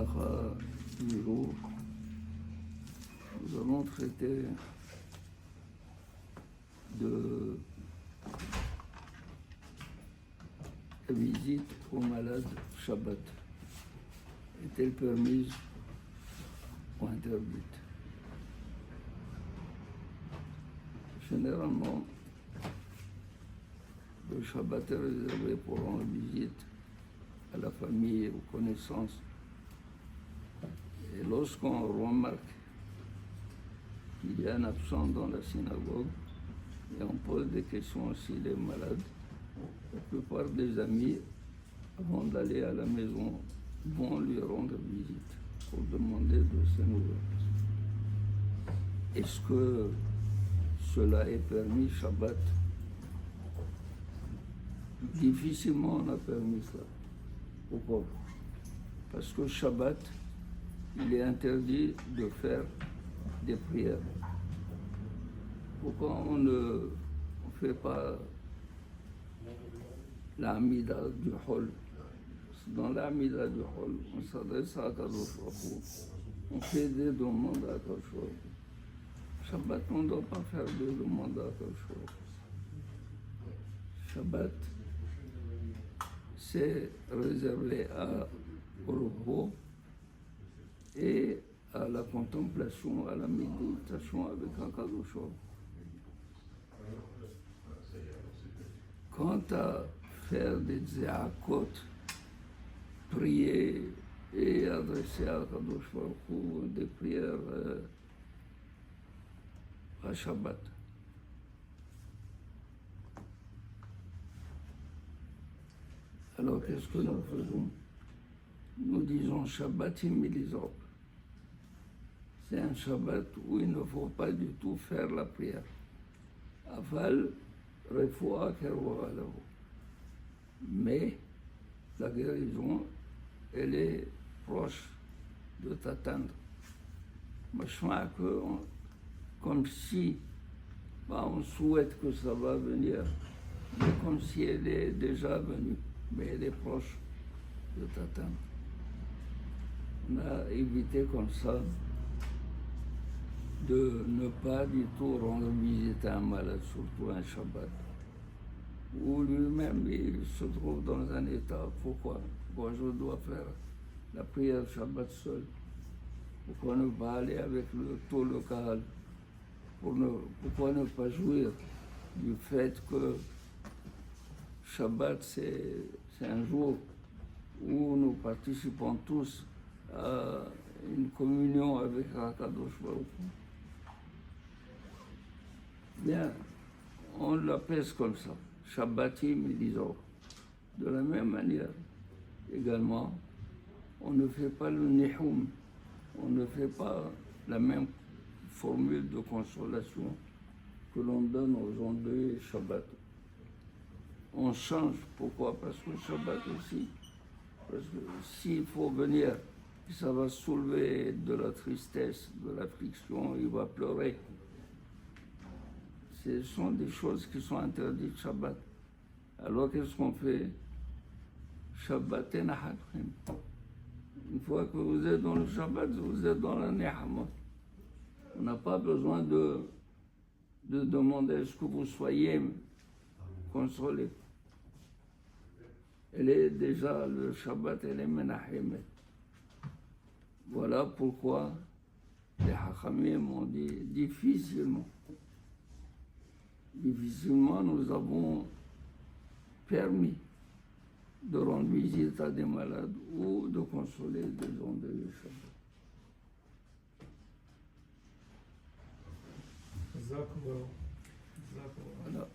halakha du jour, nous allons traiter de la visite aux malades Shabbat. Est-elle permise ou interdite? Généralement, le Shabbat est réservé pour rendre visite à la famille, aux connaissances. Et lorsqu'on remarque qu'il y a un absent dans la synagogue, et on pose des questions s'il est malade, la plupart des amis, avant d'aller à la maison, vont lui rendre visite pour demander de ses nouvelles. Est-ce que cela est permis Shabbat? Difficilement on a permis cela. Pourquoi? Parce que Shabbat, il est interdit de faire des prières. Pourquoi on ne fait pas l'Amida du Hol? Dans l'Amida du Hol, on s'adresse à Kadosh Baruch Hu, on fait des demandes à Kadosh Baruch Hu. Shabbat, on ne doit pas faire des demandes à Kadosh Baruch Hu. Shabbat, c'est réservé au repos et à la contemplation, à la méditation avec un Kadosh Baruch Hu. Quant à faire des zéakot, prier et adresser à Kadosh Baruch Hu des prières à Shabbat. Alors qu'est-ce que nous faisons? Nous disons Shabbat imilisor. C'est un Shabbat où il ne faut pas du tout faire la prière. Aval refoua kerwa lahu. Mais la guérison, elle est proche de t'attendre. Machma que, comme si on souhaite que ça va venir, mais comme si elle est déjà venue, mais elle est proche de t'attendre. On a évité comme ça de ne pas du tout rendre visite à un malade, surtout un Shabbat, où lui-même il se trouve dans un état. Pourquoi je dois faire la prière Shabbat seul? Pourquoi ne pas aller avec tout le Kahal? Pourquoi ne pas jouir du fait que Shabbat c'est un jour où nous participons tous à une communion avec Akadosh Baruch Hu? Bien, on l'appelle comme ça, Shabbatim Elizor. De la même manière, également, on ne fait pas le Nihum, on ne fait pas la même formule de consolation que l'on donne aux endeuillés Shabbat. On change, pourquoi? Parce que Shabbat aussi, parce que s'il faut venir, ça va soulever de la tristesse, de l'affliction, il va pleurer. Ce sont des choses qui sont interdites Shabbat. Alors qu'est-ce qu'on fait? Shabbat et Nahadrim. Une fois que vous êtes dans le Shabbat, vous êtes dans la Nehama. On n'a pas besoin de demander à ce que vous soyez consolés. Elle est déjà, le Shabbat, elle est Menahem. Voilà pourquoi les Hachamim ont dit difficilement nous avons permis de rendre visite à des malades ou de consoler des endeuillés Shabbat. Voilà.